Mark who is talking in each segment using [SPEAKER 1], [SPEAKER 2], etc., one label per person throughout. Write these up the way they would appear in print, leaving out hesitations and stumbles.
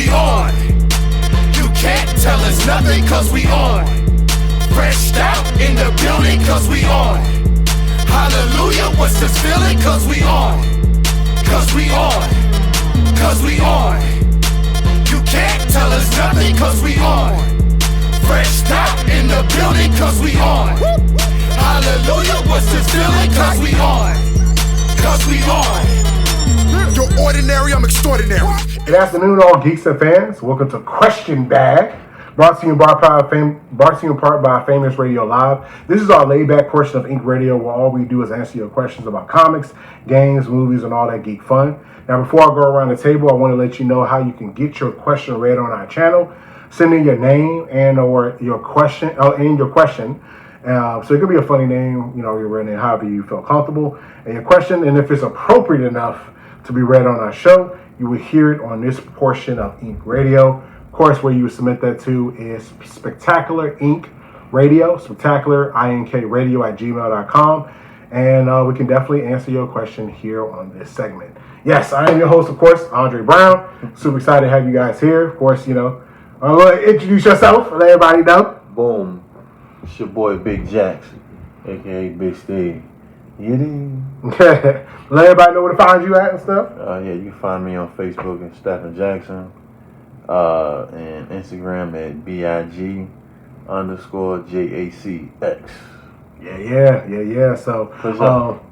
[SPEAKER 1] we on. You can't tell us nothing cause we on. Fresh out in the building cause we on. Hallelujah, what's this feeling? Cause we on. Cause we on. Cause we on. You can't tell us nothing cause we on. Fresh out in the building cause we on. Hallelujah, what's this feeling? Cause we on. Cause we on. You're ordinary, I'm extraordinary.
[SPEAKER 2] Good afternoon, all geeks and fans. Welcome to Question Bag, brought to you in part by Famous Radio Live. This is our laid-back portion of Ink Radio, where all we do is answer your questions about comics, games, movies, and all that geek fun. Now, before I go around the table, I want to let you know how you can get your question read on our channel. Send in your name and or your question, so it could be a funny name, your real name, however you feel comfortable, and your question. And if it's appropriate enough to be read on our show, you will hear it on this portion of Ink Radio. Of course, where you would submit that to is Spectacular Ink Radio, Spectacular INK Radio at gmail.com. And we can definitely answer your question here on this segment. Yes, I am your host, of course, Andre Brown. Super excited to have you guys here. Of course, introduce yourself, let everybody know.
[SPEAKER 3] Boom. It's your boy Big Jackson, a.k.a. Big Steve.
[SPEAKER 2] Let everybody know where to find you at and stuff.
[SPEAKER 3] You can find me on Facebook at Stephen Jackson, and Instagram at BIG_JACX.
[SPEAKER 2] Yeah. So,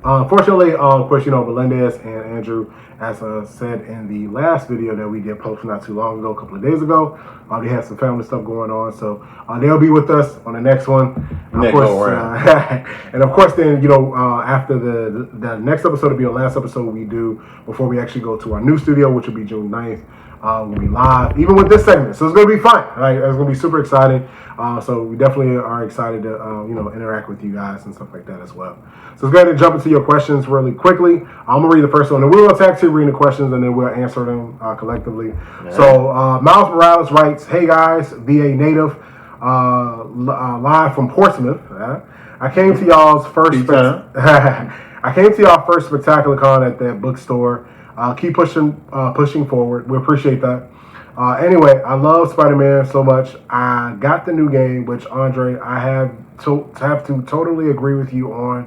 [SPEAKER 2] unfortunately, of course, Melendez and Andrew, as said in the last video that we did post not too long ago, a couple of days ago, they had some family stuff going on, so they'll be with us on the next one. And of course, then after the next episode will be the last episode we do before we actually go to our new studio, which will be June 9th. We'll be live, even with this segment, so it's going to be fun. Right? It's going to be super exciting. So we definitely are excited to interact with you guys and stuff like that as well. So let's go ahead and jump into your questions really quickly. I'm going to read the first one, and we'll tag team reading the questions, and then we'll answer them collectively. Yeah. So Miles Morales writes, "Hey guys, VA native, live from Portsmouth. I came to y'all's first Spectacular Con at that bookstore. Keep pushing forward. We appreciate that. Anyway, I love Spider-Man so much. I got the new game, which Andre, I have to totally agree with you on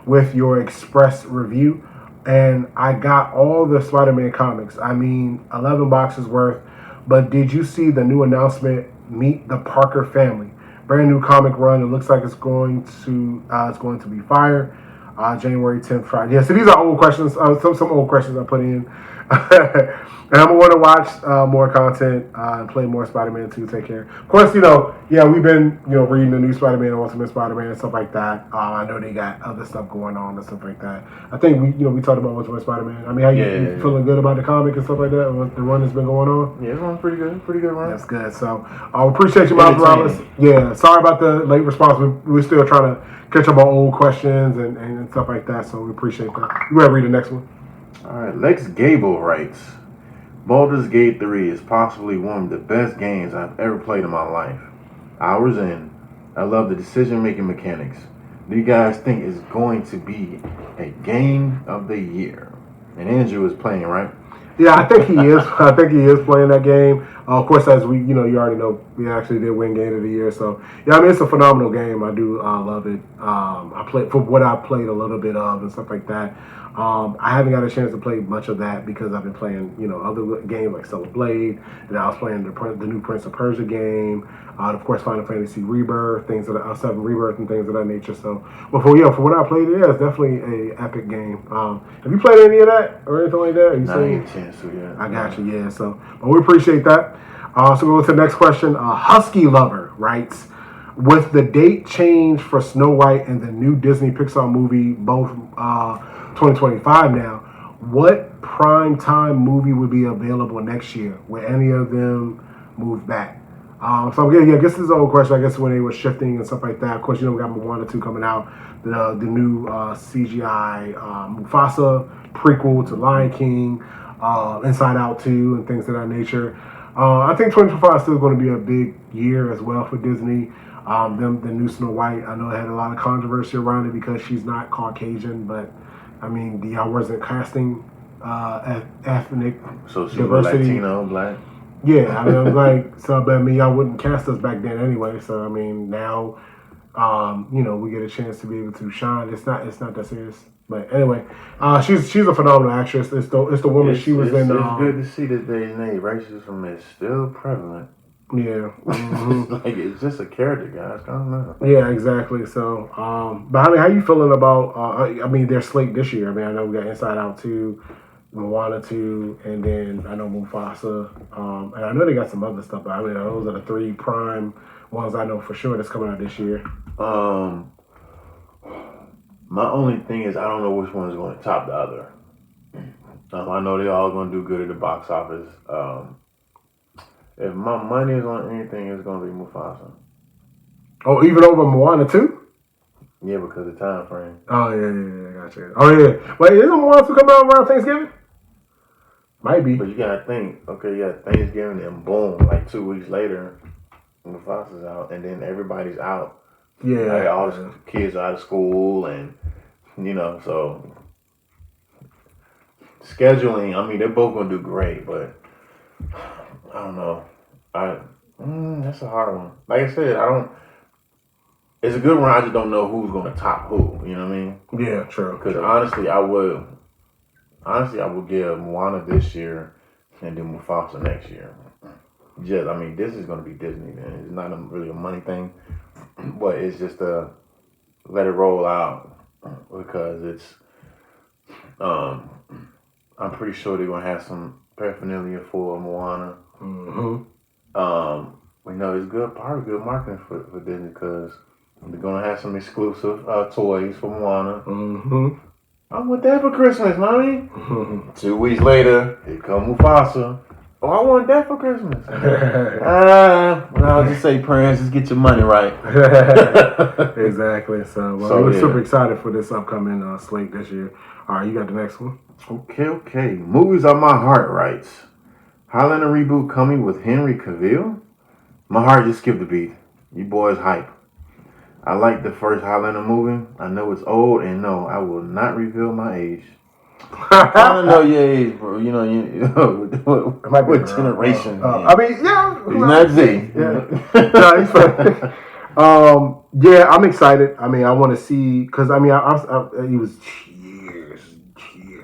[SPEAKER 2] with your express review. And I got all the Spider-Man comics. 11 boxes worth. But did you see the new announcement? Meet the Parker family. Brand new comic run. It looks like it's going to be fire. January 10th, Friday. Yeah, so these are old questions. Some old questions I put in. And I'm going to watch more content and play more Spider-Man 2. Take care. Of course, we've been, reading the new Spider-Man, Ultimate Spider-Man, and stuff like that. I know they got other stuff going on and stuff like that. I think we talked about Ultimate Spider-Man. How you feeling good about the comic and stuff like that? And the run that's been going on?
[SPEAKER 3] Yeah, it's going pretty good. Pretty good run.
[SPEAKER 2] That's good. So I appreciate you, Miles Morales. Yeah, sorry about the late response. We're still trying to catch up on old questions and stuff like that. So we appreciate that. You gotta read the next one.
[SPEAKER 3] All right, Lex Gable writes, Baldur's Gate 3 is possibly one of the best games I've ever played in my life. Hours in, I love the decision-making mechanics. Do you guys think it's going to be a game of the year? And Andrew is playing, right?
[SPEAKER 2] Yeah, I think he is. I think he is playing that game. Of course, as you already know, we actually did win Game of the Year. So, it's a phenomenal game. I do love it. I played for what I played a little bit of and stuff like that. I haven't got a chance to play much of that because I've been playing, other games like Stellar Blade, and I was playing the new Prince of Persia game. Of course, Final Fantasy Rebirth, 7 Rebirth, and things of that nature. So, but for what I played, it's definitely an epic game. Have you played any of that or anything like that?
[SPEAKER 3] Not a chance to, yeah.
[SPEAKER 2] I got you, yeah. So, but we appreciate that. So go to the next question. Husky Lover writes, with the date change for Snow White and the new Disney Pixar movie, both 2025 now, what prime time movie would be available next year? Will any of them move back? So I guess this is an old question. I guess when they were shifting and stuff like that. Of course, we got Moana 2 coming out. The new CGI Mufasa prequel to Lion King, Inside Out 2, and things of that nature. I think 2025 is still going to be a big year as well for Disney. The new Snow White, I know it had a lot of controversy around it because she's not Caucasian, but y'all wasn't casting ethnic
[SPEAKER 3] so she
[SPEAKER 2] diversity.
[SPEAKER 3] Latino, black.
[SPEAKER 2] Yeah, I mean, I was like, so but I mean, y'all wouldn't cast us back then anyway. So I mean, now, we get a chance to be able to shine. It's not that serious. But anyway, she's a phenomenal actress. It's the woman she was in.
[SPEAKER 3] It's good to see that racism is still prevalent.
[SPEAKER 2] Yeah. Mm-hmm.
[SPEAKER 3] It's just a character, guys. I don't know.
[SPEAKER 2] Yeah, exactly. So, but I mean, how you feeling about? I mean, their slate this year. I mean, I know we got Inside Out 2, Moana 2, and then I know Mufasa. And I know they got some other stuff. But I mean, those are the three prime ones I know for sure that's coming out this year.
[SPEAKER 3] My only thing is I don't know which one is going to top the other. I know they're all going to do good at the box office. If my money is on anything, it's going to be Mufasa.
[SPEAKER 2] Oh, even over Moana 2?
[SPEAKER 3] Yeah, because of time frame.
[SPEAKER 2] Oh, yeah, gotcha. Oh, yeah. Wait, isn't Moana 2 coming out around Thanksgiving? Might be.
[SPEAKER 3] But you got to think, okay, you got Thanksgiving and boom, like 2 weeks later, Mufasa's out, and then everybody's out.
[SPEAKER 2] Yeah.
[SPEAKER 3] Like, all the kids are out of school, and, so scheduling, I mean, they're both going to do great, but I don't know. That's a hard one. Like I said, it's a good one. I just don't know who's going to top who. You know what I mean?
[SPEAKER 2] Yeah, true.
[SPEAKER 3] Because honestly, I would give Moana this year and do Mufasa next year. I mean, this is going to be Disney, man. It's not really a money thing, but it's just let it roll out because it's. I'm pretty sure they're going to have some paraphernalia for Moana.
[SPEAKER 2] Mm-hmm.
[SPEAKER 3] It's probably good marketing for Disney because they're gonna have some exclusive toys for Moana.
[SPEAKER 2] Mm-hmm.
[SPEAKER 3] I want that for Christmas, mommy.
[SPEAKER 2] Mm-hmm.
[SPEAKER 3] 2 weeks later, here come Mufasa. Oh, I want that for Christmas. I'll just say, Prince, just get your money right.
[SPEAKER 2] Exactly. So we're super excited for this upcoming slate this year. All right, you got the next one.
[SPEAKER 3] Okay. Movies are my heart writes. Highlander reboot coming with Henry Cavill? My heart just skipped a beat. You boys hype. I like the first Highlander movie. I know it's old, and no, I will not reveal my age. I don't know your age, bro. What generation?
[SPEAKER 2] I mean, yeah.
[SPEAKER 3] He's not Z.
[SPEAKER 2] Yeah. No, he's fine. Yeah, I'm excited. I mean, I want to see, because I mean, it was years.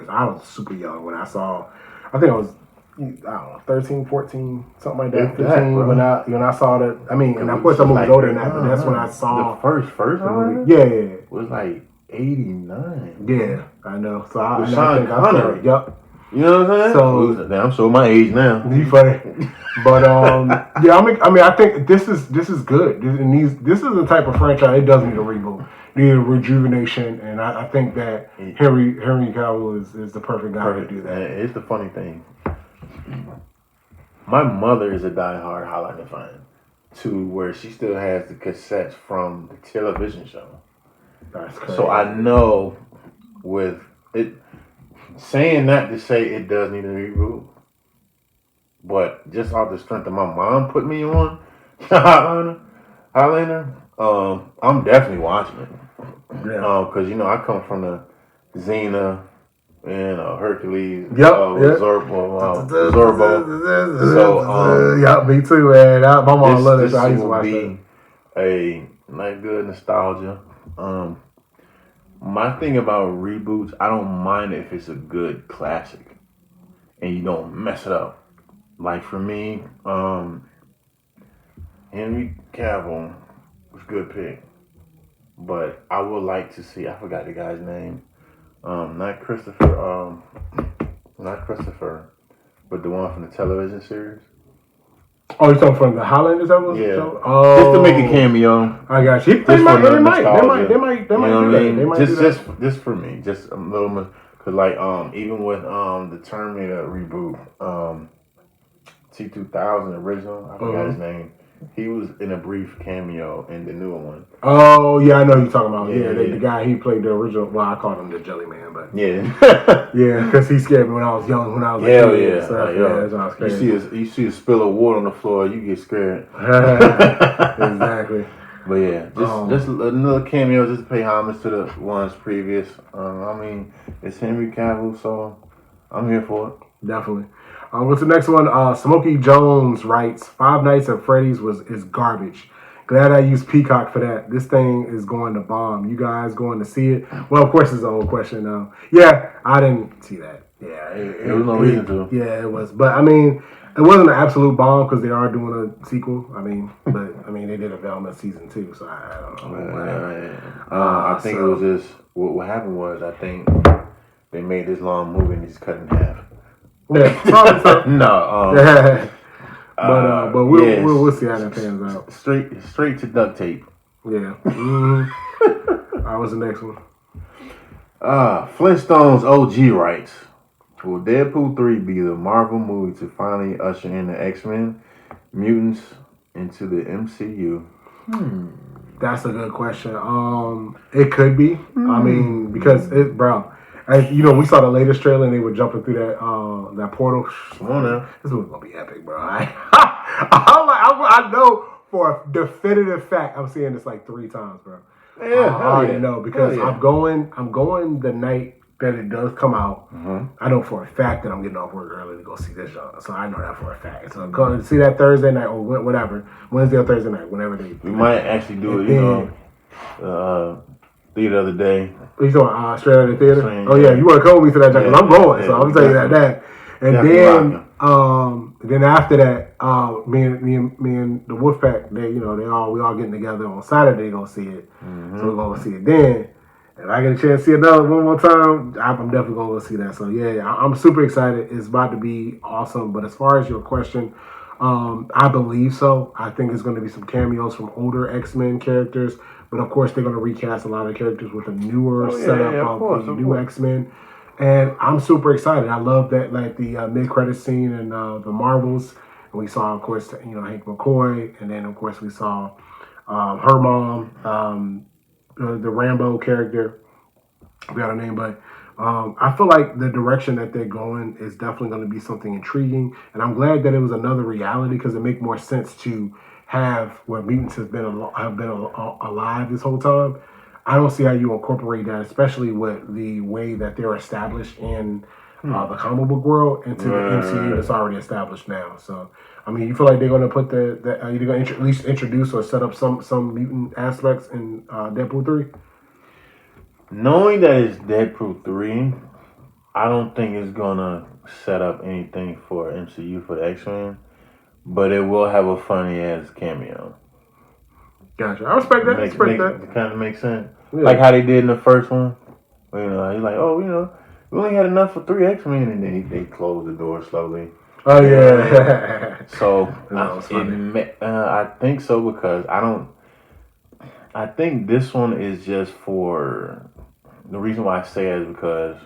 [SPEAKER 2] I was super young when I saw, I think I was, I don't know, 13, 14, something like that. 15 when I saw that. I mean, and of course I'm moving older than that, but that's when I saw
[SPEAKER 3] the first movie.
[SPEAKER 2] Yeah.
[SPEAKER 3] Was like 89.
[SPEAKER 2] Yeah, I know. So
[SPEAKER 3] I think Connery.
[SPEAKER 2] Yep.
[SPEAKER 3] You know what I'm saying? So I'm showing my age now.
[SPEAKER 2] You funny, but yeah. I think this is good. This is the type of franchise it does need a reboot, need a rejuvenation, and I think that Henry Cavill is the perfect guy to do that.
[SPEAKER 3] It's the funny thing. My mother is a diehard Highlander fan, to where she still has the cassettes from the television show.
[SPEAKER 2] That's crazy.
[SPEAKER 3] So I know with it, saying that to say it does need a reboot, but just off the strength of my mom put me on Highlander, I'm definitely watching it.
[SPEAKER 2] Yeah.
[SPEAKER 3] Because I come from the Xena and Hercules, Zorbo. So
[SPEAKER 2] yeah, me too, man. My mom loved it. So I used to watch
[SPEAKER 3] that. A like good nostalgia. My thing about reboots, I don't mind if it's a good classic and you don't mess it up. Like for me, Henry Cavill was a good pick, but I would like to see. I forgot the guy's name. Not Christopher, but the one from the television series.
[SPEAKER 2] Oh, you're talking from the Highlanders?
[SPEAKER 3] Yeah.
[SPEAKER 2] Oh.
[SPEAKER 3] Just to make a cameo.
[SPEAKER 2] I got you. They might do that.
[SPEAKER 3] Just for me. Just a little bit. Because, like, even with the Terminator reboot, T-2000 original, I forgot his name. He was in a brief cameo in the newer one.
[SPEAKER 2] Oh, yeah, I know who you're talking about. Yeah. The guy, he played the original. Well, I called him the Jelly Man, but.
[SPEAKER 3] Yeah.
[SPEAKER 2] Yeah, because he scared me when I was young, when I was
[SPEAKER 3] a kid. You see a spill of water on the floor, you get scared.
[SPEAKER 2] Exactly.
[SPEAKER 3] But yeah, just another cameo just to pay homage to the ones previous. I mean, it's Henry Cavill, so I'm here for it.
[SPEAKER 2] Definitely. What's the next one? Smokey Jones writes, Five Nights at Freddy's is garbage. Glad I used Peacock for that. This thing is going to bomb. You guys going to see it? Well, of course, it's a whole question. Yeah, I didn't see that. Yeah,
[SPEAKER 3] there was no reason to.
[SPEAKER 2] Yeah, it was. But I mean, it wasn't an absolute bomb because they are doing a sequel. I mean, but I mean, they did a Velma season 2, so I don't know.
[SPEAKER 3] I think it was just what happened was I think they made this long movie and just cut in half.
[SPEAKER 2] Yeah,
[SPEAKER 3] no.
[SPEAKER 2] But we'll see how that pans out.
[SPEAKER 3] Straight to duct tape.
[SPEAKER 2] Yeah. Mm-hmm. Alright, what's the next one?
[SPEAKER 3] Flintstones OG writes, will Deadpool 3 be the Marvel movie to finally usher in the X-Men, Mutants into the MCU?
[SPEAKER 2] That's a good question. It could be. I mean, because we saw the latest trailer and they were jumping through that portal.
[SPEAKER 3] Come on now.
[SPEAKER 2] This movie's gonna be epic, bro. I know for a definitive fact I'm seeing this like 3 times, bro.
[SPEAKER 3] Yeah,
[SPEAKER 2] I already know because I'm going the night that it does come out. Mm-hmm. I know for a fact that I'm getting off work early to go see this genre, so I know that for a fact. So I'm going to see that Thursday night or whatever, Wednesday or Thursday night, whenever they.
[SPEAKER 3] We might actually do it. The other day.
[SPEAKER 2] You going straight out of the theater? Oh yeah, you want to come with me to that jacket? I'm going, so I'm telling you that. And then after that, me and the Wolfpack, we all getting together on Saturday gonna see it. Mm-hmm. So we're gonna see it then. If I get a chance to see another one more time, I'm definitely gonna go see that. So yeah, I'm super excited. It's about to be awesome. But as far as your question, I believe so. I think it's going to be some cameos from older X-Men characters. But of course, they're going to recast a lot of characters with a newer setup of the new X-Men. And I'm super excited. I love that, like the mid-credit scene in the Marvels. And we saw, of course, Hank McCoy. And then, of course, we saw her mom, the Rambo character. I forgot her name, but I feel like the direction that they're going is definitely going to be something intriguing. And I'm glad that it was another reality because it makes more sense to have where mutants have been alive this whole time. I don't see how you incorporate that, especially with the way that they're established in the comic book world into the MCU that's already established now. So, I mean, you feel like they're going to put they're going to at least introduce or set up some mutant aspects in Deadpool 3?
[SPEAKER 3] Knowing that it's Deadpool 3, I don't think it's going to set up anything for MCU for the X-Men, but it will have a funny-ass cameo.
[SPEAKER 2] Gotcha. I respect that.
[SPEAKER 3] It kind of makes sense. Yeah. Like how they did in the first one. He's like, we only had enough for 3 X-Men, and then they closed the door slowly.
[SPEAKER 2] Oh, yeah.
[SPEAKER 3] So, I think so because I think this one is just for... The reason why I say that is because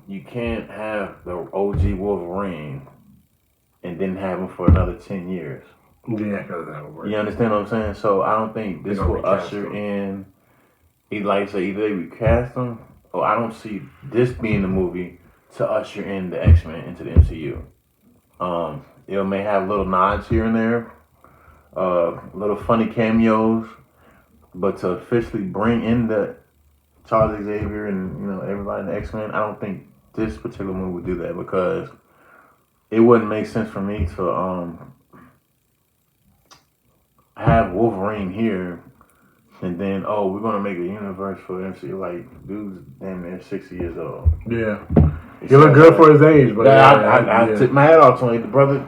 [SPEAKER 3] you can't have the OG Wolverine and then have him for another 10 years.
[SPEAKER 2] Yeah, because that would work.
[SPEAKER 3] You understand what I'm saying? So I don't think this will usher in. Either they recast them, or I don't see this being the movie to usher in the X-Men into the MCU. It may have little nods here and there, little funny cameos, but to officially bring in the Charles Xavier and everybody in the X-Men, I don't think this particular movie would do that because it wouldn't make sense for me to have Wolverine here and then we're gonna make a universe for MCU. Like, dude's damn near 60 years old.
[SPEAKER 2] Yeah, he look good for his age, but
[SPEAKER 3] I took my hat off to him, the brother.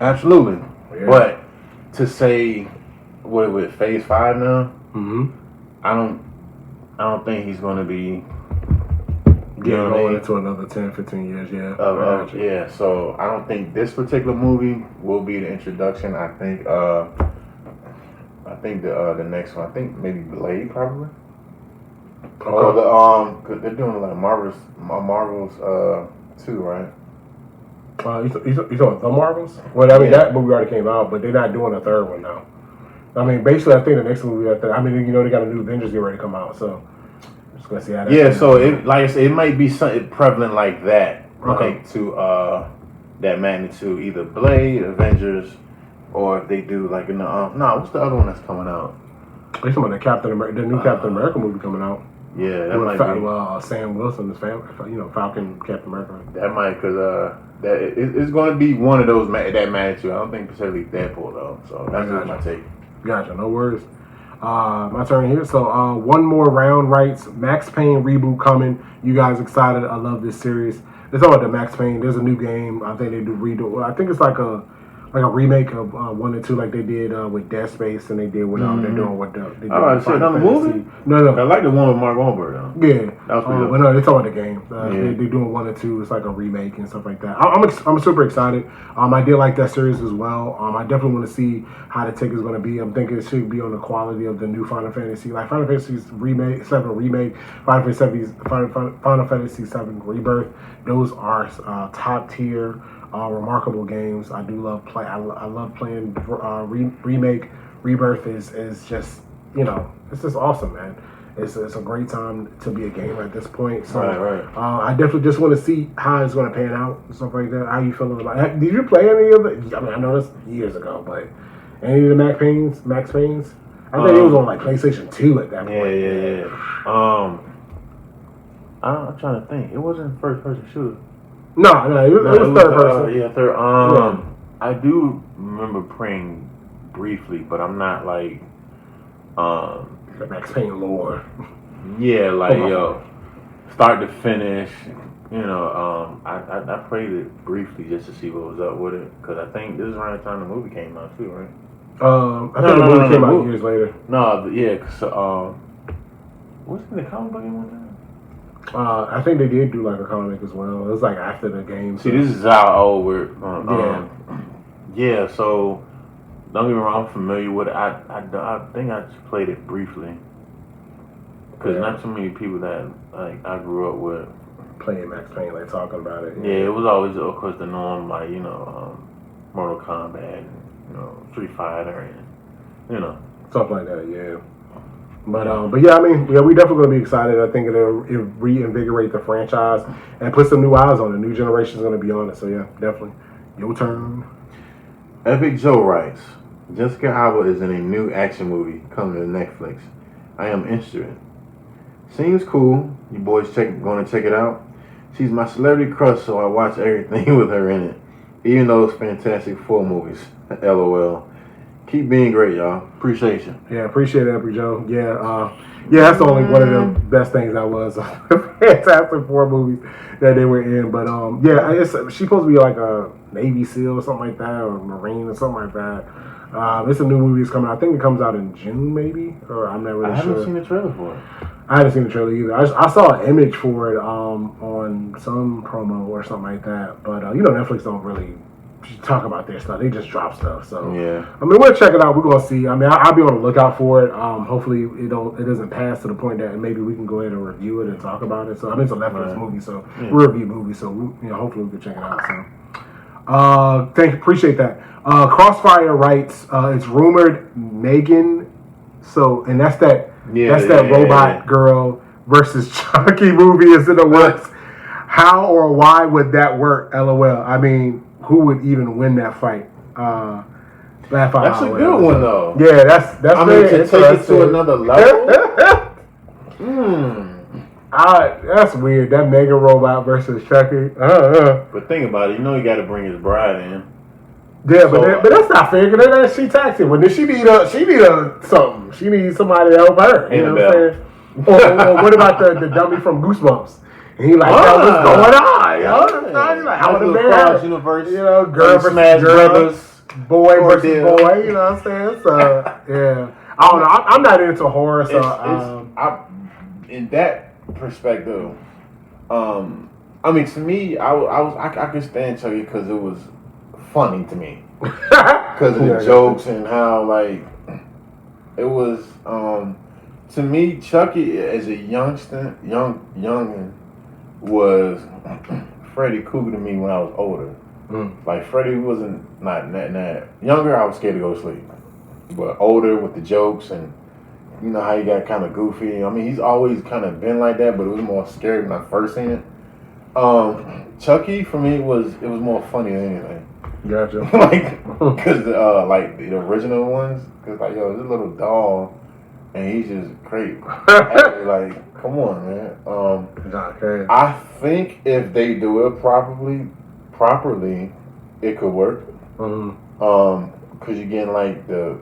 [SPEAKER 3] Absolutely, but to say what Phase 5 now? Mm-hmm. I don't think he's gonna be
[SPEAKER 2] going into another 10, 15 years. Yeah.
[SPEAKER 3] So I don't think this particular movie will be the introduction. I think the next one. I think maybe Blade probably. Okay. Or cause they're doing like Marvels 2, right?
[SPEAKER 2] You talking the Marvels? Well, I mean that movie already came out, but they're not doing a third one now. I mean, basically, I think the next movie after, they got a new Avengers getting ready to come out, so I'm just gonna see how that.
[SPEAKER 3] Yeah, so like I said, it might be something prevalent like that, like to that magnitude, either Blade, Avengers, or if they do like what's the other one that's coming out?
[SPEAKER 2] Are you talking about the new Captain America movie coming out?
[SPEAKER 3] Yeah, that might be.
[SPEAKER 2] Sam Wilson's family, Falcon, Captain America.
[SPEAKER 3] That might, because it's going to be one of those that match. I don't think particularly Deadpool though. So that's just my take.
[SPEAKER 2] Gotcha. No worries. My turn here. So one more round writes Max Payne reboot coming. You guys excited? I love this series. It's all about the Max Payne. There's a new game. I think they do redo. I think it's like a remake of 1 and 2, like they did with Dead Space, and they did what they're doing with the.
[SPEAKER 3] Shit on the movie?
[SPEAKER 2] No.
[SPEAKER 3] I like the one with Mark Wahlberg though.
[SPEAKER 2] Yeah,
[SPEAKER 3] that was pretty
[SPEAKER 2] but no, they're talking about the game. They're doing 1 and 2. It's like a remake and stuff like that. I'm super excited. I did like that series as well. I definitely want to see how the take is going to be. I'm thinking it should be on the quality of the new Final Fantasy, like Final Fantasy 7 remake, Final Fantasy 7 Rebirth. Those are top tier. Remarkable games. I do love play. I love playing remake. Rebirth is just it's just awesome, man. It's a great time to be a gamer at this point. So
[SPEAKER 3] right.
[SPEAKER 2] I definitely just want to see how it's going to pan out and stuff like that. How you feeling about it? Did you play any of it? I mean, I know this years ago, but any of the Max Paynes? I think it was on like PlayStation 2 at that point.
[SPEAKER 3] Yeah. I'm trying to think. It wasn't first person shooter.
[SPEAKER 2] No, it was third person.
[SPEAKER 3] Third. I do remember playing briefly, but I'm not like
[SPEAKER 2] the Max Payne lore.
[SPEAKER 3] Yeah, like start to finish. I played it briefly just to see what was up with it, because I think this is around the time the movie came out too, right?
[SPEAKER 2] I think the movie came out years later.
[SPEAKER 3] No, yeah, cause wasn't the comic book one time?
[SPEAKER 2] I think they did do like a comic as well. It was like after the game.
[SPEAKER 3] See, this is how old we're. Yeah. So don't get me wrong, I'm familiar with it. I think I just played it briefly, because not too many people that like I grew up with
[SPEAKER 2] playing Max Payne, like talking about it.
[SPEAKER 3] Yeah, it was always of course the norm, like Mortal Kombat, and, Street Fighter, and
[SPEAKER 2] stuff like that. Yeah. But yeah, I mean, we definitely gonna be excited. I think it'll reinvigorate the franchise and put some new eyes on it. New generation's gonna be on it. So yeah, definitely. Your turn.
[SPEAKER 3] Epic Joe writes, Jessica Alba is in a new action movie coming to Netflix. I am interested. Seems cool. You boys gonna check it out? She's my celebrity crush, so I watch everything with her in it, even those Fantastic Four movies. LOL. Keep being great, y'all. Appreciate you.
[SPEAKER 2] Yeah, appreciate it, Epic Joe. Yeah, that's only one of the best things I was Fantastic Four movies that they were in. But she's supposed to be like a Navy SEAL or something like that, or Marine or something like that. It's a new movie that's coming out. I think it comes out in June, maybe, or I'm not really sure.
[SPEAKER 3] I haven't seen the trailer for it.
[SPEAKER 2] I haven't seen the trailer either. I saw an image for it on some promo or something like that. But Netflix don't really talk about their stuff. They just drop stuff. So
[SPEAKER 3] yeah,
[SPEAKER 2] I mean, we'll check it out. We're gonna see. I mean, I'll be on the lookout for it. Hopefully it doesn't pass to the point that maybe we can go ahead and review it and talk about it. So I mean, it's a Netflix movie, so we'll review movies. So hopefully we can check it out. So appreciate that. Crossfire writes, it's rumored Megan. So and that's that robot girl versus Chucky movie is in the works. How or why would that work? LOL. I mean, who would even win that fight?
[SPEAKER 3] That's a good one, though.
[SPEAKER 2] Yeah, that's.
[SPEAKER 3] I mean, to take it to another level.
[SPEAKER 2] That's weird. That Mega Robot versus Chucky.
[SPEAKER 3] But think about it. You got to bring his bride in.
[SPEAKER 2] Yeah, but that's not fair. Because she taxing. When she need something. She needs somebody to help her. You know what I'm saying? Or what about the dummy from Goosebumps? And he like, yo, what's going on? He's like, I would have been
[SPEAKER 3] universe,
[SPEAKER 2] girl versus brothers, boy versus boy. You know what I'm saying? So yeah, I don't know. I'm not into horror, so
[SPEAKER 3] in that perspective, I mean, to me, I could stand Chucky because it was funny to me because of the jokes and how like it was. To me, Chucky as a youngin was Freddy Krueger to me when I was older. Like Freddy wasn't not younger. I was scared to go to sleep, but older with the jokes and how he got kind of goofy. I mean, he's always kind of been like that, but it was more scary when I first seen it. Chucky for me it was more funny than anything.
[SPEAKER 2] Gotcha.
[SPEAKER 3] Because like the original ones, because like this little doll and he's just crazy. Like, come on, man.
[SPEAKER 2] Not crazy.
[SPEAKER 3] I think if they do it properly, it could work. Because you're getting like the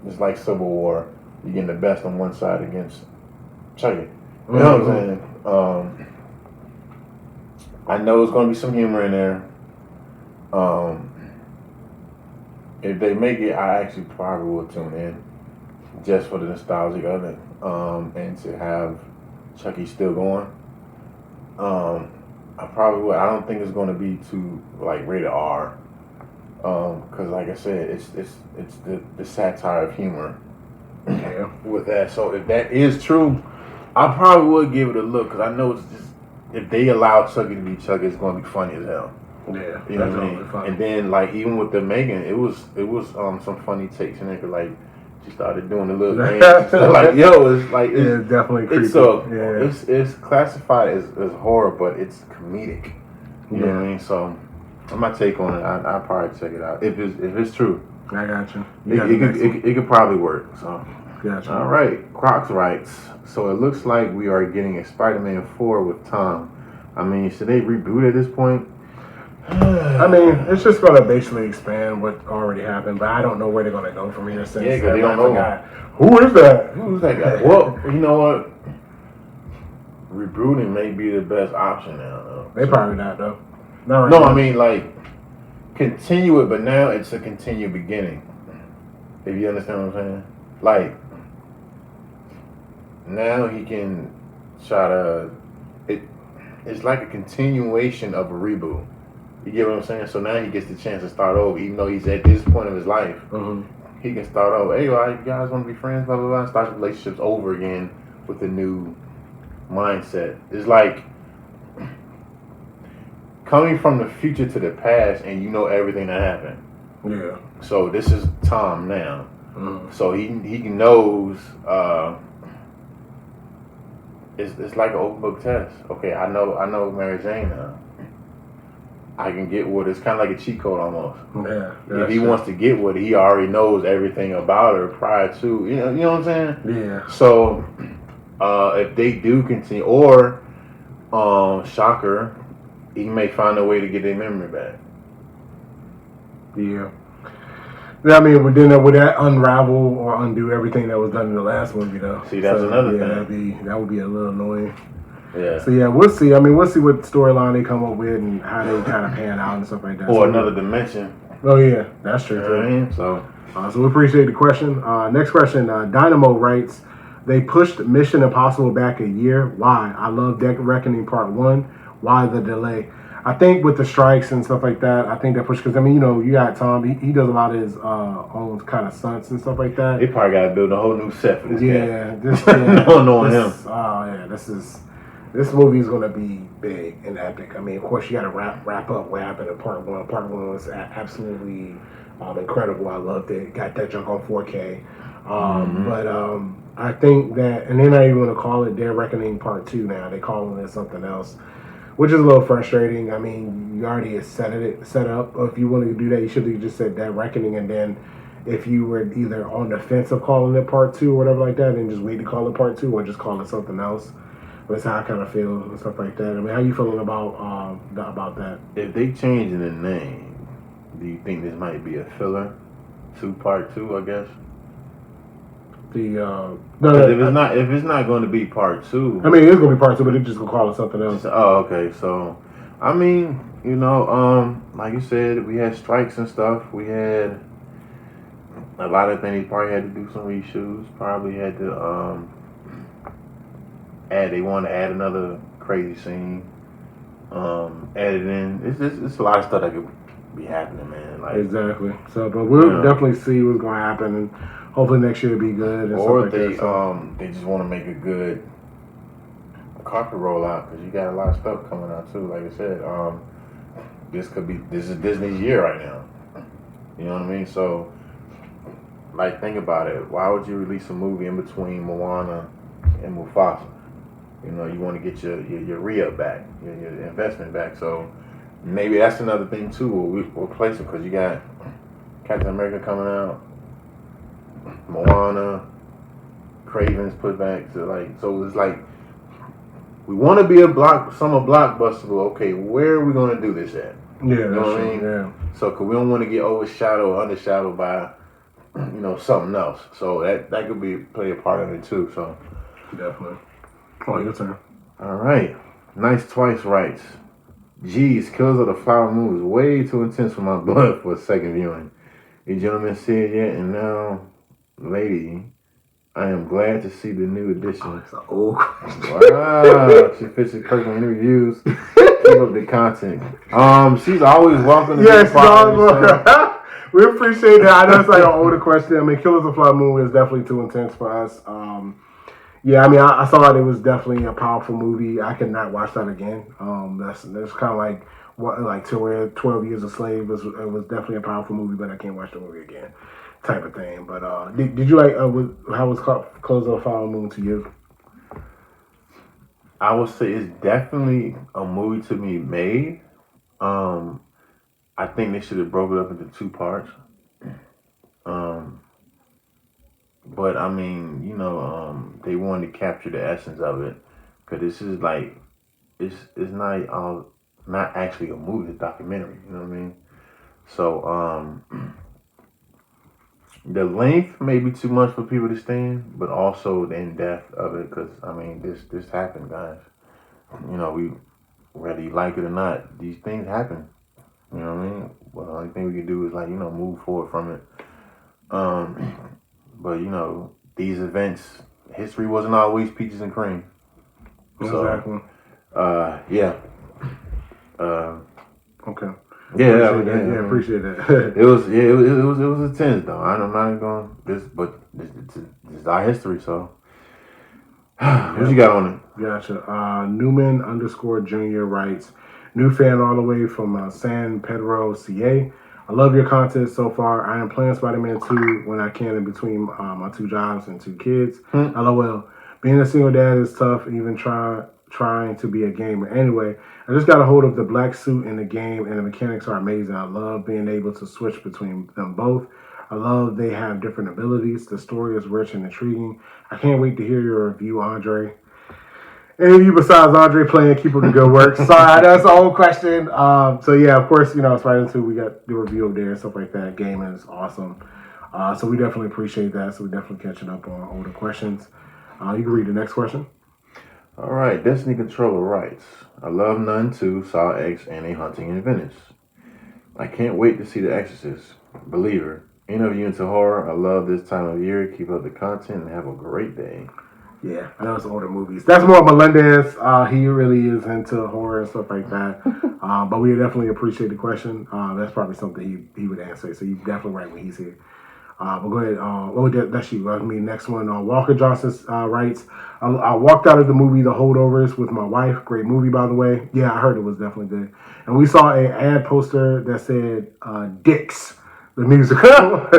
[SPEAKER 3] it's like Civil War. You're getting the best on one side against Chucky. You know what I'm saying? I know it's going to be some humor in there. If they make it, I actually probably will tune in just for the nostalgia of it, and to have Chucky still going. I probably would. I don't think it's going to be too like rated R, because like I said, it's the satire of humor.
[SPEAKER 2] Yeah.
[SPEAKER 3] With that, so if that is true, I probably would give it a look, because I know it's just, if they allow Chucky to be Chucky, it's going to be funny as hell.
[SPEAKER 2] Yeah,
[SPEAKER 3] you know what I mean.
[SPEAKER 2] Funny.
[SPEAKER 3] And then like even with the Megan, it was some funny takes in there, 'cause like she started doing the little things. Like yo, it's like
[SPEAKER 2] it's definitely creepy.
[SPEAKER 3] It's classified as horror, but it's comedic. You know what I mean? So my take on it, I probably check it out if it's true.
[SPEAKER 2] I got you.
[SPEAKER 3] It could probably work. So
[SPEAKER 2] gotcha.
[SPEAKER 3] All right, Crocs writes. So it looks like we are getting a Spider-Man 4 with Tom. I mean, should they reboot at this point?
[SPEAKER 2] I mean, it's just going to basically expand what already happened, but I don't know where they're going to go from here. Since
[SPEAKER 3] because they don't know.
[SPEAKER 2] Who is that?
[SPEAKER 3] Who's that guy? Well, you know what? Rebooting may be the best option now, though.
[SPEAKER 2] They probably not, though. Not right
[SPEAKER 3] no,
[SPEAKER 2] now.
[SPEAKER 3] I mean, like, continue it, but now it's a continued beginning. If you understand what I'm saying? Like, now he can try to... It's like a continuation of a reboot. You get what I'm saying? So now he gets the chance to start over, even though he's at this point of his life. He can start over. Hey, you guys want to be friends? Blah, blah, blah. Start relationships over again with a new mindset. It's like coming from the future to the past, and you know everything that happened.
[SPEAKER 2] Yeah.
[SPEAKER 3] So this is Tom now. So he knows. It's like an open book test. Okay, I know Mary Jane now. I can get with it. It's kind of like a cheat code almost.
[SPEAKER 2] Yeah.
[SPEAKER 3] If he wants to get with it, he already knows everything about her prior to. You know what I'm saying?
[SPEAKER 2] Yeah.
[SPEAKER 3] So if they do continue, or shocker, he may find a way to get their memory back.
[SPEAKER 2] Yeah. I mean, would that unravel or undo everything that was done in the last movie, though?
[SPEAKER 3] See, that's another thing.
[SPEAKER 2] That would be a little annoying.
[SPEAKER 3] Yeah.
[SPEAKER 2] So yeah, we'll see. I mean, we'll see what storyline they come up with and how they kind of pan out and stuff like that.
[SPEAKER 3] Or another dimension.
[SPEAKER 2] Oh yeah, that's true.
[SPEAKER 3] You know what I mean?
[SPEAKER 2] So we appreciate the question. Next question. Dynamo writes, they pushed Mission Impossible back a year. Why? I love Deck Reckoning Part 1. Why the delay? I think with the strikes and stuff like that, I think that pushed, because I mean, you got Tom. He does a lot of his own kind of stunts and stuff like that.
[SPEAKER 3] They probably got to build a whole new set for this guy.
[SPEAKER 2] This movie is going to be big and epic. I mean, of course, you got to wrap up what happened in Part 1. Part 1 was absolutely incredible. I loved it. Got that junk on 4K. But I think that, and they're not even going to call it Dead Reckoning Part 2 now. They're calling it something else, which is a little frustrating. I mean, you already set up. If you wanted to do that, you should have just said Dead Reckoning, and then if you were either on the fence of calling it Part 2 or whatever like that, then just wait to call it Part 2 or just call it something else. That's how I kind of feel and stuff like that. I mean, how you feeling about that? If
[SPEAKER 3] they changing the name, do you think this might be a filler to Part 2? I guess.
[SPEAKER 2] No,
[SPEAKER 3] if it's not going to be Part 2,
[SPEAKER 2] I mean, it's going to be Part 2, but it's just going to call it something else.
[SPEAKER 3] Okay. So, I mean, like you said, we had strikes and stuff. We had a lot of things. Probably had to do some reshoots. Probably had to They want to add another crazy scene. Added in. It's a lot of stuff that could be happening, man. Like,
[SPEAKER 2] exactly. So, but we'll definitely see what's going to happen, and hopefully next year will be good. And
[SPEAKER 3] or
[SPEAKER 2] stuff like that,
[SPEAKER 3] they just want to make a good carpet rollout, because you got a lot of stuff coming out too. Like I said, this is Disney's year right now. You know what I mean? So, like, think about it. Why would you release a movie in between Moana and Mufasa? You want to get your re-up back, your investment back. So maybe that's another thing too. We'll replace it, because you got Captain America coming out, Moana, cravings put back to like. So it's like we want to be a blockbuster, but okay, where are we gonna do this at?
[SPEAKER 2] Yeah,
[SPEAKER 3] You know
[SPEAKER 2] that's
[SPEAKER 3] what I
[SPEAKER 2] true.
[SPEAKER 3] mean?
[SPEAKER 2] Yeah.
[SPEAKER 3] So, cause we don't want to get overshadowed or undershadowed by, something else. So that could play a part of it too. So
[SPEAKER 2] Definitely. Oh, your turn.
[SPEAKER 3] all right, nice twice rights. Geez, Killers of the Flower Moon is way too intense for my blood for a second viewing. You gentlemen see it yet? And now, lady, I am glad to see the new edition.
[SPEAKER 2] It's an old question.
[SPEAKER 3] Wow, she fits the Kirkland interviews. Keep up the content. She's always welcome to
[SPEAKER 2] Yes,
[SPEAKER 3] be a part of the show.
[SPEAKER 2] we appreciate that. I know it's like an older question. I mean, Killers of the Flower Moon is definitely too intense for us. Yeah, I mean, I saw it was definitely a powerful movie. I could not watch that again. That's kind of like what 12 Years a Slave it was definitely a powerful movie, but I can't watch the movie again, type of thing. But did you like how was Close of the Flower Moon to you?
[SPEAKER 3] I would say it's definitely a movie to be made. I think they should have broke it up into two parts. But I mean, they wanted to capture the essence of it, because this is like, it's not actually a movie, it's a documentary. You know what I mean? So the length may be too much for people to stand, but also the in depth of it, because I mean, this happened, guys. Whether you like it or not, these things happen. You know what I mean? Well, the only thing we can do is move forward from it. But these events, history wasn't always peaches and cream.
[SPEAKER 2] Exactly.
[SPEAKER 3] So, yeah.
[SPEAKER 2] Okay.
[SPEAKER 3] Yeah,
[SPEAKER 2] appreciate that.
[SPEAKER 3] it was intense though. I'm not even going this is our history. So, what you got on it?
[SPEAKER 2] Gotcha. Newman _ Junior writes, new fan all the way from San Pedro, CA. I love your content so far. I am playing Spider-Man 2 when I can in between my 2 jobs and 2 kids. LOL. Being a single dad is tough, even trying to be a gamer. Anyway, I just got a hold of the black suit in the game, and the mechanics are amazing. I love being able to switch between them both. I love they have different abilities. The story is rich and intriguing. I can't wait to hear your review, Andre. Any of you besides Andre playing, keep up the good work. Sorry, that's the whole question. So yeah, of course, Spider-Man 2, we got the review up there and stuff like that. Gaming is awesome. So we definitely appreciate that. So we're definitely catching up on older questions. You can read the next question.
[SPEAKER 3] All right, Destiny Controller writes, I love Nun 2, Saw X, and A Haunting in Venice. I can't wait to see The Exorcist. Believer. Any of you into horror? I love this time of year. Keep up the content and have a great day.
[SPEAKER 2] Yeah, I know it's older movies. That's more Melendez. He really is into horror and stuff like that. But we definitely appreciate the question. That's probably something he would answer. So you're definitely right when he's here. But go ahead. That's you. Next one. Walker Johnson writes, I walked out of the movie The Holdovers with my wife. Great movie, by the way. Yeah, I heard it was definitely good. And we saw an ad poster that said Dicks, the musical.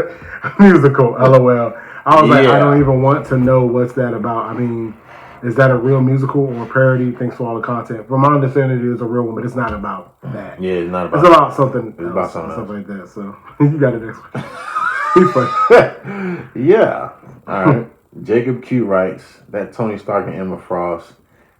[SPEAKER 2] Musical, LOL. I was like, I don't even want to know what's that about. I mean, is that a real musical or a parody? Thanks for all the content. From my understanding, it is a real one, but it's not about that.
[SPEAKER 3] Yeah, it's not about
[SPEAKER 2] It's about something else,
[SPEAKER 3] about something
[SPEAKER 2] stuff
[SPEAKER 3] else.
[SPEAKER 2] like that. So you got it next one. He's funny.
[SPEAKER 3] Yeah. All right. Jacob Q writes, that Tony Stark and Emma Frost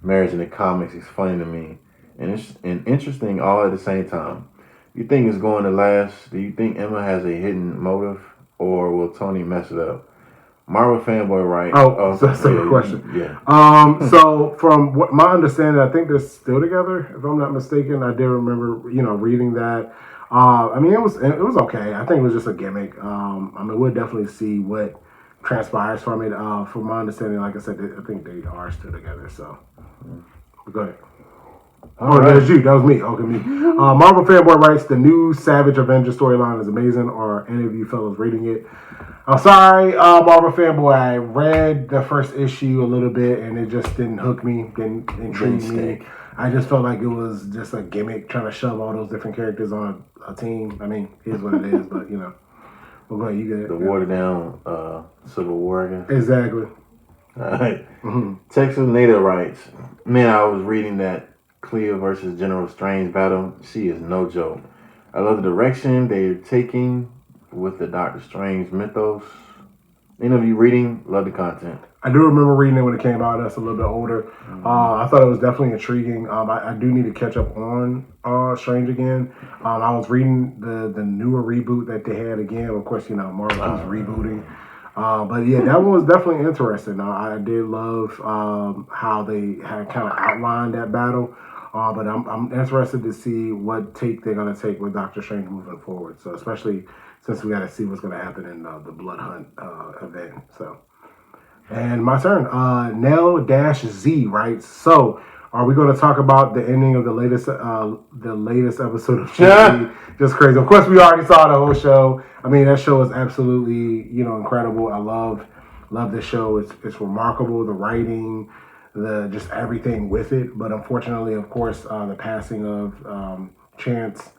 [SPEAKER 3] marriage in the comics is funny to me and interesting all at the same time. You think it's going to last? Do you think Emma has a hidden motive, or will Tony mess it up? Marvel fanboy, right?
[SPEAKER 2] Oh, so that's a good question.
[SPEAKER 3] Yeah.
[SPEAKER 2] So from what my understanding, I think they're still together, if I'm not mistaken. I did remember, reading that. I mean, it was okay. I think it was just a gimmick. I mean, we'll definitely see what transpires from it. From my understanding, like I said, I think they are still together. So, go ahead. That was you. That was me. Okay, me. Marvel fanboy writes, the new Savage Avenger storyline is amazing. Are any of you fellows reading it? I'm sorry, Marvel fanboy. I read the first issue a little bit, and it just didn't hook me, didn't intrigue me. I just felt like it was just a gimmick trying to shove all those different characters on a team. I mean, it is what it is, but Well, go ahead, you get it.
[SPEAKER 3] The watered down Civil War again.
[SPEAKER 2] Exactly.
[SPEAKER 3] All right. Texas Native writes, man, I was reading that Clea versus General Strange battle. She is no joke. I love the direction they're taking with the Doctor Strange mythos. Any of you reading? Love the content.
[SPEAKER 2] I do remember reading it when it came out. That's a little bit older.
[SPEAKER 3] Mm-hmm.
[SPEAKER 2] I thought it was definitely intriguing. I do need to catch up on Strange again. I was reading the newer reboot that they had again. Of course, Marvel keeps rebooting. But yeah, that one was definitely interesting. I did love how they had kind of outlined that battle. But I'm interested to see what take they're going to take with Doctor Strange moving forward. So especially since we got to see what's going to happen in the Blood Hunt event. So, and my turn. Nell-Z writes, so are we going to talk about the ending of the latest episode of TV? Just crazy. Of course, we already saw the whole show. I mean, that show is absolutely incredible. I love this show. It's remarkable. The writing, just everything with it. But unfortunately, of course, the passing of Chance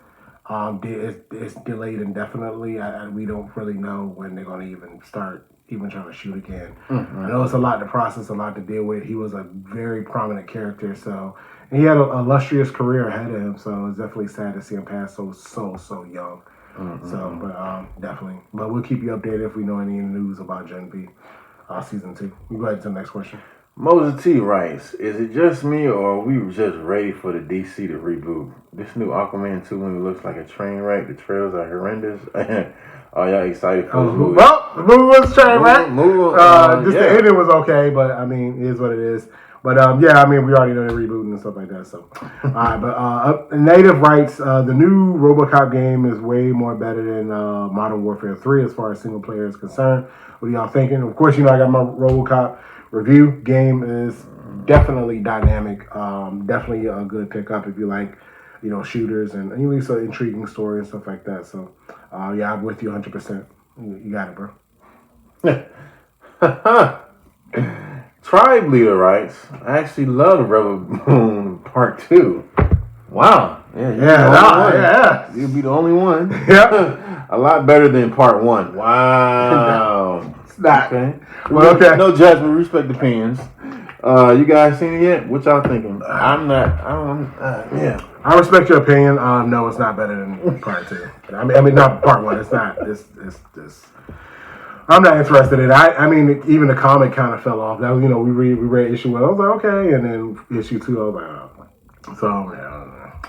[SPEAKER 2] is delayed indefinitely. We don't really know when they're going to even start trying to shoot again. Mm-hmm. I know it's a lot to process, a lot to deal with. He was a very prominent character, and he had an illustrious career ahead of him. So it's definitely sad to see him pass so young. Mm-hmm. So, but definitely. But we'll keep you updated if we know any news about Gen V season 2. We go ahead to the next question.
[SPEAKER 3] Moses T writes, is it just me or are we just ready for the DC to reboot? This new Aquaman 2 movie looks like a train wreck. The trails are horrendous. Are y'all excited for this movie?
[SPEAKER 2] Well, the movie was a train wreck. The ending was okay, but I mean, it is what it is. But yeah, I mean, we already know they're rebooting and stuff like that. So, all right. But Native writes, the new RoboCop game is way more better than Modern Warfare 3 as far as single player is concerned. What are y'all thinking? Of course, I got my RoboCop review. Game is definitely dynamic. Definitely a good pickup if you like, shooters and at least an intriguing story and stuff like that. So, yeah, I'm with you 100%. You got it, bro.
[SPEAKER 3] Tribe Leader writes, I actually love Rebel Moon Part 2. Wow. Yeah. You'll be the only one. Yeah. A lot better than Part 1. Wow.
[SPEAKER 2] It's not.
[SPEAKER 3] Okay. Well, okay. No judgment. Respect opinions. You guys seen it yet? What y'all thinking? Yeah.
[SPEAKER 2] I respect your opinion. No, it's not better than Part 2. I mean, not Part 1. It's not. It's I'm not interested in it. I mean, even the comic kind of fell off. That was, we read issue 1. I was like, okay, and then issue 2, I was like, oh. So yeah.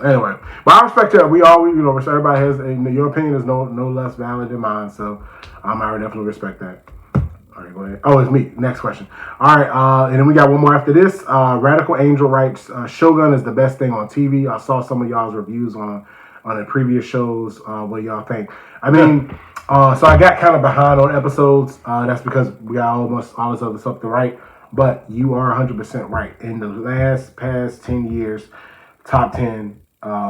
[SPEAKER 2] Anyway, but I respect you. We all, everybody has your opinion is no less valid than mine. So I definitely respect that. All right, go ahead. Oh, it's me. Next question. All right, and then we got one more after this. Radical Angel writes, Shogun is the best thing on TV. I saw some of y'all's reviews on the previous shows. What y'all think? I mean, so I got kind of behind on episodes. That's because we got almost all this other stuff to write. But you are 100% right. In the past 10 years, top 10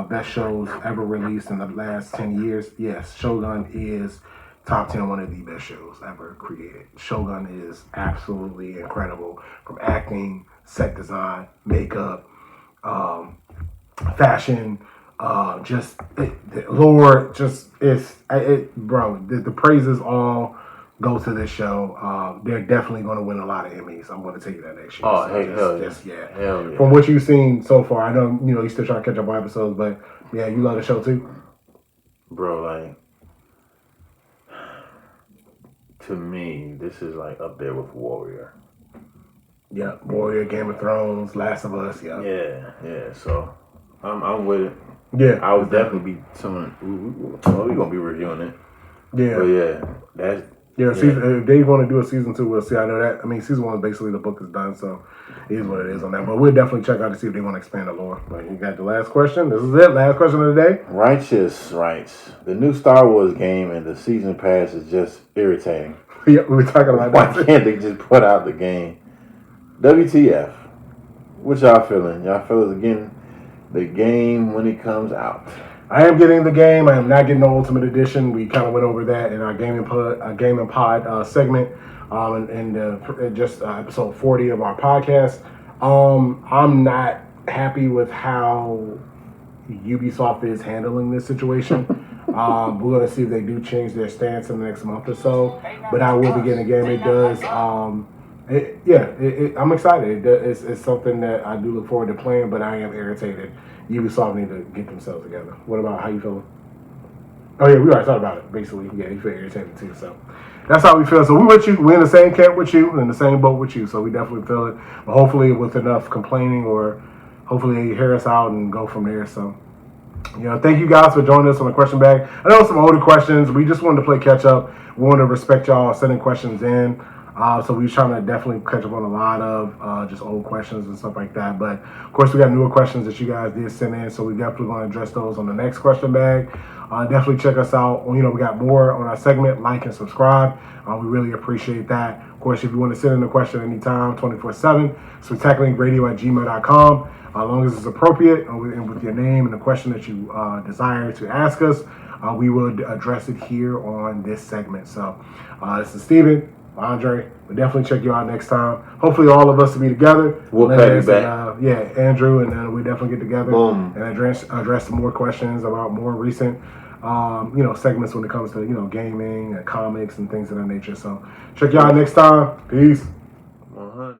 [SPEAKER 2] best shows ever released in the last 10 years. Yes, Shogun is top 10, one of the best shows ever created. Shogun is absolutely incredible from acting, set design, makeup, fashion, lore. Bro. The praises all go to this show. They're definitely going to win a lot of Emmys. I'm going to tell you that next year.
[SPEAKER 3] Oh,
[SPEAKER 2] Hell yeah. From what you've seen so far, I know you're still trying to catch up on episodes, but yeah, you love the show too,
[SPEAKER 3] bro. Like, to me, this is like up there with Warrior.
[SPEAKER 2] Yeah, Warrior, Game of Thrones, Last of Us.
[SPEAKER 3] Yeah. So I'm with it.
[SPEAKER 2] Yeah,
[SPEAKER 3] I would definitely be someone. We're gonna be reviewing it.
[SPEAKER 2] Yeah,
[SPEAKER 3] but yeah, that's.
[SPEAKER 2] Yeah, if they want to do a season 2, we'll see. I know that. I mean, season 1 is basically the book is done, so it is what it is on that. But we'll definitely check out to see if they want to expand the lore. But you got the last question. This is it. Last question of the day.
[SPEAKER 3] Righteous writes, the new Star Wars game and the season pass is just irritating.
[SPEAKER 2] Yeah, we were talking about
[SPEAKER 3] that. Why can't they just put out the game? WTF? What y'all feeling? Y'all feel it's getting the game when it comes out?
[SPEAKER 2] I am getting the game. I am not getting the Ultimate Edition. We kind of went over that in our gaming pod segment, and just episode 40 of our podcast. I'm not happy with how Ubisoft is handling this situation. We're going to see if they do change their stance in the next month or so. But I will be getting a game. It does. I'm excited. It's something that I do look forward to playing, but I am irritated. Ubisoft need to get themselves together. What about how you feeling? Oh yeah, we already talked about it. Basically, yeah, you feel irritated too. So, that's how we feel. So we with you. We're in the same camp with you, in the same boat with you. So we definitely feel it. But hopefully with enough complaining, or hopefully you hear us out and go from there. So, thank you guys for joining us on the question bag. I know some older questions. We just wanted to play catch up. We want to respect y'all sending questions in. So we're trying to definitely catch up on a lot of just old questions and stuff like that. But of course, we got newer questions that you guys did send in. So we definitely going to address those on the next question bag. Definitely check us out. We got more on our segment. Like and subscribe. We really appreciate that. Of course, if you want to send in a question anytime, 24/7, spectacularinkradio@gmail.com. As long as it's appropriate and with your name and the question that you desire to ask us, we will address it here on this segment. So this is Steven, Andre. We'll definitely check you out next time. Hopefully all of us will be together.
[SPEAKER 3] We'll pay you back.
[SPEAKER 2] Andrew, and then we definitely get together.
[SPEAKER 3] Boom.
[SPEAKER 2] And address some more questions about more recent segments when it comes to gaming and comics and things of that nature. So check you out next time. Peace.